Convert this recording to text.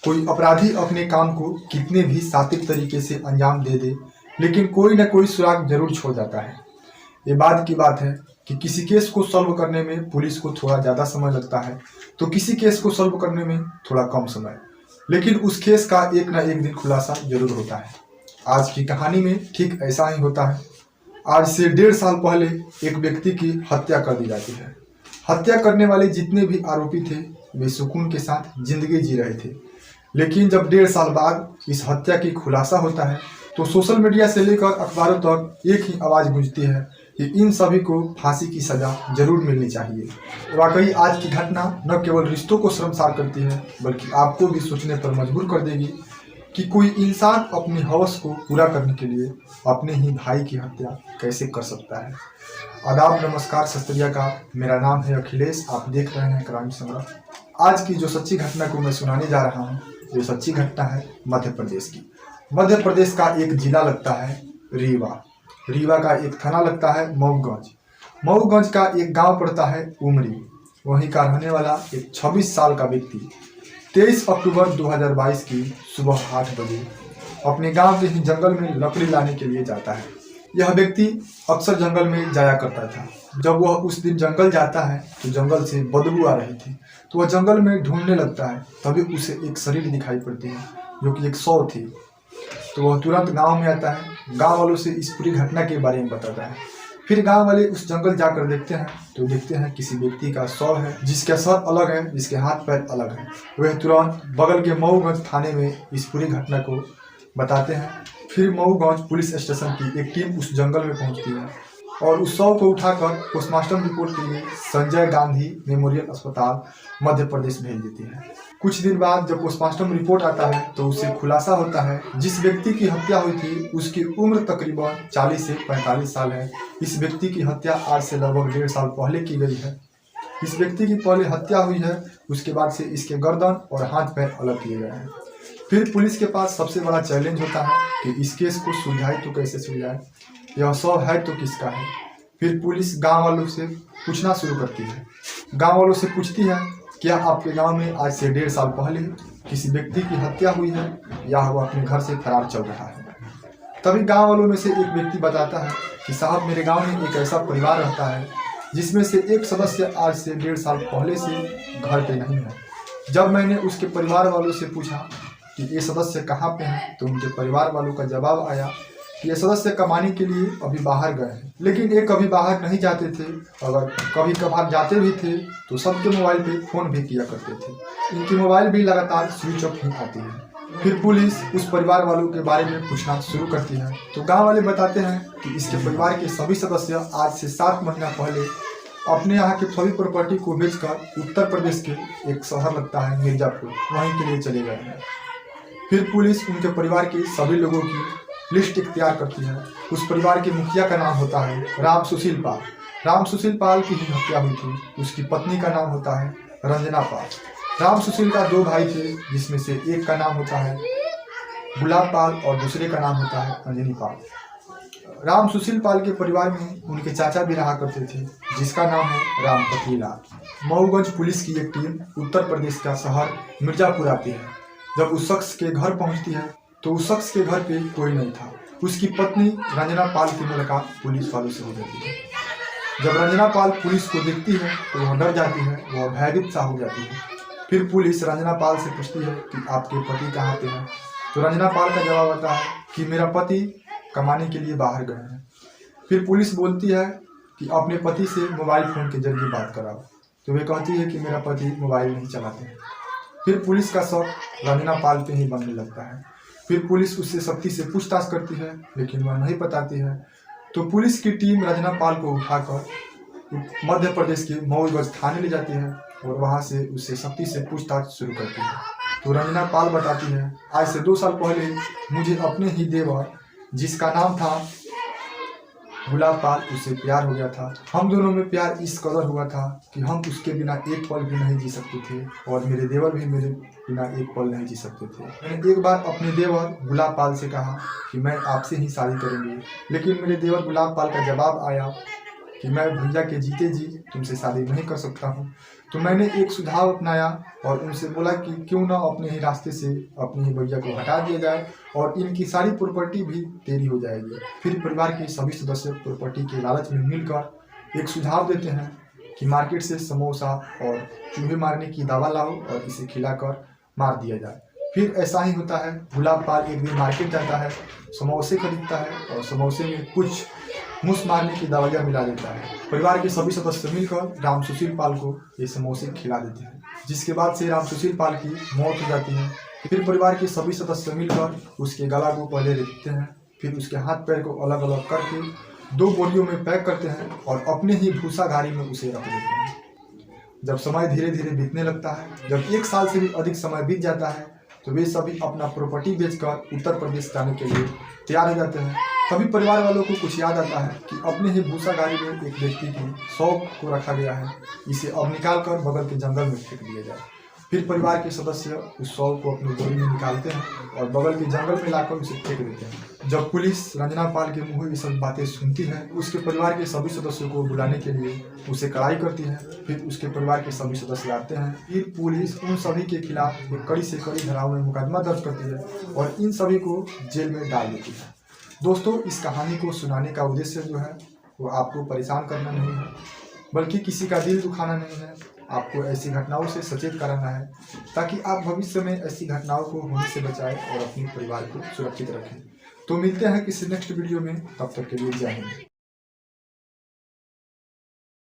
कोई अपराधी अपने काम को कितने भी सात्विक तरीके से अंजाम दे दे, लेकिन कोई ना कोई सुराग जरूर छोड़ जाता है। ये बात की बात है कि किसी केस को सॉल्व करने में पुलिस को थोड़ा ज़्यादा समय लगता है, तो किसी केस को सॉल्व करने में थोड़ा कम समय, लेकिन उस केस का एक ना एक दिन खुलासा जरूर होता है। आज की कहानी में ठीक ऐसा ही होता है। आज से 1.5 साल पहले एक व्यक्ति की हत्या कर दी जाती है। हत्या करने वाले जितने भी आरोपी थे वे सुकून के साथ जिंदगी जी रहे थे, लेकिन जब 1.5 साल बाद इस हत्या की खुलासा होता है तो सोशल मीडिया से लेकर अखबारों तक एक ही आवाज़ गूंजती है कि इन सभी को फांसी की सजा जरूर मिलनी चाहिए। वाकई आज की घटना न केवल रिश्तों को शर्मसार करती है, बल्कि आपको भी सोचने पर मजबूर कर देगी कि कोई इंसान अपनी हवस को पूरा करने के लिए अपने ही भाई की हत्या कैसे कर सकता है। आदाब, नमस्कार, सत श्री अकाल। मेरा नाम है अखिलेश। आप देख रहे हैं क्राइम संग्रह। आज की जो सच्ची घटना को मैं सुनाने जा रहा हूँ, ये सच्ची घटना है मध्य प्रदेश की। मध्य प्रदेश का एक जिला लगता है रीवा। रीवा का एक थाना लगता है मऊगंज। मऊगंज का एक गांव पड़ता है उमरी। वहीं का रहने वाला एक 26 साल का व्यक्ति 23 अक्टूबर 2022 की सुबह 8 बजे अपने गांव के ही जंगल में लकड़ी लाने के लिए जाता है। यह व्यक्ति अक्सर जंगल में जाया करता था। जब वह उस दिन जंगल जाता है तो जंगल से बदबू आ रही थी, तो वह जंगल में ढूंढने लगता है। तभी उसे एक शरीर दिखाई पड़ती है जो कि एक शव थी। तो वह तुरंत गांव में आता है, गांव वालों से इस पूरी घटना के बारे में बताता है। फिर गांव वाले उस जंगल जाकर देखते हैं तो देखते हैं किसी व्यक्ति का शव है, जिसका सर अलग है, जिसके हाथ पैर अलग हैं। वह तुरंत बगल के मऊगंज थाने में इस पूरी घटना को बताते हैं। फिर मऊगंज पुलिस स्टेशन की एक टीम उस जंगल में पहुंचती है और उस शव को उठाकर पोस्टमार्टम रिपोर्ट के लिए संजय गांधी मेमोरियल अस्पताल मध्य प्रदेश भेज देती है। कुछ दिन बाद जब पोस्टमार्टम रिपोर्ट आता है तो उससे खुलासा होता है जिस व्यक्ति की हत्या हुई थी उसकी उम्र तकरीबन 40 से 45 साल है। इस व्यक्ति की हत्या आज से लगभग 1.5 साल पहले की गई है। इस व्यक्ति की पहले हत्या हुई है, उसके बाद से इसके गर्दन और हाथ पैर अलग किए गए हैं। फिर पुलिस के पास सबसे बड़ा चैलेंज होता है कि इस केस को सुलझाए तो कैसे सुलझाए, यह शव है तो किसका है। फिर पुलिस गांव वालों से पूछना शुरू करती है। गांव वालों से पूछती है, क्या आपके गांव में आज से 1.5 साल पहले किसी व्यक्ति की हत्या हुई है या वह अपने घर से फरार चल रहा है। तभी गांव वालों में से एक व्यक्ति बताता है कि साहब, मेरे गांव में एक ऐसा परिवार रहता है जिसमें से एक सदस्य आज से 1.5 साल पहले से घर पे नहीं है। जब मैंने उसके परिवार वालों से पूछा कि ये सदस्य कहाँ पे हैं, तो उनके परिवार वालों का जवाब आया कि ये सदस्य कमाने के लिए अभी बाहर गए हैं, लेकिन ये कभी बाहर नहीं जाते थे। अगर कभी कभार जाते भी थे तो सबके मोबाइल पे फ़ोन भी किया करते थे। इनकी मोबाइल भी लगातार स्विच ऑफ ही आती है। फिर पुलिस उस परिवार वालों के बारे में पूछना शुरू करती है तो गाँव वाले बताते हैं कि इसके परिवार के सभी सदस्य आज से 7 महीना पहले अपने यहाँ के सभी प्रॉपर्टी को बेचकर उत्तर प्रदेश के एक शहर लगता है मिर्जापुर, वहीं के लिए चले गए हैं। फिर पुलिस उनके परिवार के सभी लोगों की लिस्ट इख्तियार करती है। उस परिवार के मुखिया का नाम होता है राम सुशील पाल। राम सुशील पाल की ही हत्या हुई थी। उसकी पत्नी का नाम होता है रंजना पाल। राम सुशील का 2 भाई थे, जिसमें से एक का नाम होता है गुलाब पाल और दूसरे का नाम होता है अंजनी पाल। राम सुशील पाल के परिवार में उनके चाचा भी रहा करते थे, जिसका नाम है राम पत्नीलाल। मऊगंज पुलिस की एक टीम उत्तर प्रदेश का शहर मिर्जापुर आती है। जब उस शख्स के घर पहुंचती है तो उस शख्स के घर पे कोई नहीं था। उसकी पत्नी रंजना पाल की मुलाकात पुलिस वालों से हो जाती है। जब रंजना पाल पुलिस को देखती है तो वह डर जाती है, वह भयभीत सा हो जाती है। फिर पुलिस रंजना पाल से पूछती है कि आपके पति कहाँ पे हैं। तो रंजना पाल का जवाब आता है कि मेरा पति कमाने के लिए बाहर गए हैं। फिर पुलिस बोलती है कि अपने पति से मोबाइल फ़ोन के जरिए बात कराओ। तो वे कहती है कि मेरा पति मोबाइल नहीं चलाते हैं। फिर पुलिस का शक रंजना पाल पे ही बनने लगता है। फिर पुलिस उससे सख्ती से पूछताछ करती है, लेकिन वह नहीं बताती है। तो पुलिस की टीम रंजना पाल को उठाकर मध्य प्रदेश के मऊगंज थाने ले जाती है और वहां से उससे सख्ती से पूछताछ शुरू करती है। तो रंजना पाल बताती है, आज से 2 साल पहले मुझे अपने ही देवर, जिसका नाम था गुलाब पाल, उससे प्यार हो गया था। हम दोनों में प्यार इस कदर हुआ था कि हम उसके बिना एक पल भी नहीं जी सकते थे और मेरे देवर भी मेरे बिना एक पल नहीं जी सकते थे। मैंने एक बार अपने देवर गुलाब पाल से कहा कि मैं आपसे ही शादी करूंगी, लेकिन मेरे देवर गुलाब पाल का जवाब आया कि मैं भैया के जीते जी तुमसे शादी नहीं कर सकता हूँ। तो मैंने एक सुझाव अपनाया और उनसे बोला कि क्यों ना अपने ही रास्ते से अपने ही भैया को हटा दिया जाए और इनकी सारी प्रॉपर्टी भी तेरी हो जाएगी। फिर परिवार के सभी सदस्य प्रॉपर्टी के लालच में मिलकर एक सुझाव देते हैं कि मार्केट से समोसा और चूहे मारने की दवा लाओ और इसे खिलाकर मार दिया जाए। फिर ऐसा ही होता है। गुलाब पाल एक दिन मार्केट जाता है, समोसे खरीदता है और समोसे में कुछ मूस मारने की दवाइयाँ मिला देता है। परिवार के सभी सदस्य मिलकर राम सुशील पाल को ये समोसे खिला देते हैं, जिसके बाद से राम सुशील पाल की मौत हो जाती है। फिर परिवार के सभी सदस्य मिलकर उसके गला को पहले रेतते हैं, फिर उसके हाथ पैर को अलग अलग करके 2 बोरियों में पैक करते हैं और अपने ही भूसा घारी में उसे रख देते हैं। जब समय धीरे धीरे बीतने लगता है, जब 1 साल से भी अधिक समय बीत जाता है, तो वे सभी अपना प्रॉपर्टी बेचकर उत्तर प्रदेश जाने के लिए तैयार हो जाते हैं। तभी परिवार वालों को कुछ याद आता है कि अपने ही भूसा गाड़ी में एक व्यक्ति की शव को रखा गया है, इसे अब निकाल कर बगल के जंगल में फेंक दिया जाए। फिर परिवार के सदस्य उस शव को अपनी बोरी में निकालते हैं और बगल के जंगल में लाकर उसे फेंक देते हैं। जब पुलिस रंजना पाल के मुंह ये सब बातें सुनती है, उसके परिवार के सभी सदस्यों को बुलाने के लिए उसे कड़ाई करती है। फिर उसके परिवार के सभी सदस्य आते हैं। फिर पुलिस उन सभी के खिलाफ एक कड़ी से कड़ी धाराओं में मुकदमा दर्ज करती है और इन सभी को जेल में डाल देती है। दोस्तों, इस कहानी को सुनाने का उद्देश्य जो है वो आपको परेशान करना नहीं है, बल्कि किसी का दिल दुखाना नहीं है। आपको ऐसी घटनाओं से सचेत कराना है ताकि आप भविष्य में ऐसी घटनाओं को होने से बचाएं और अपने परिवार को सुरक्षित रखें। तो मिलते हैं किसी नेक्स्ट वीडियो में, तब तक के लिए जय हिंद।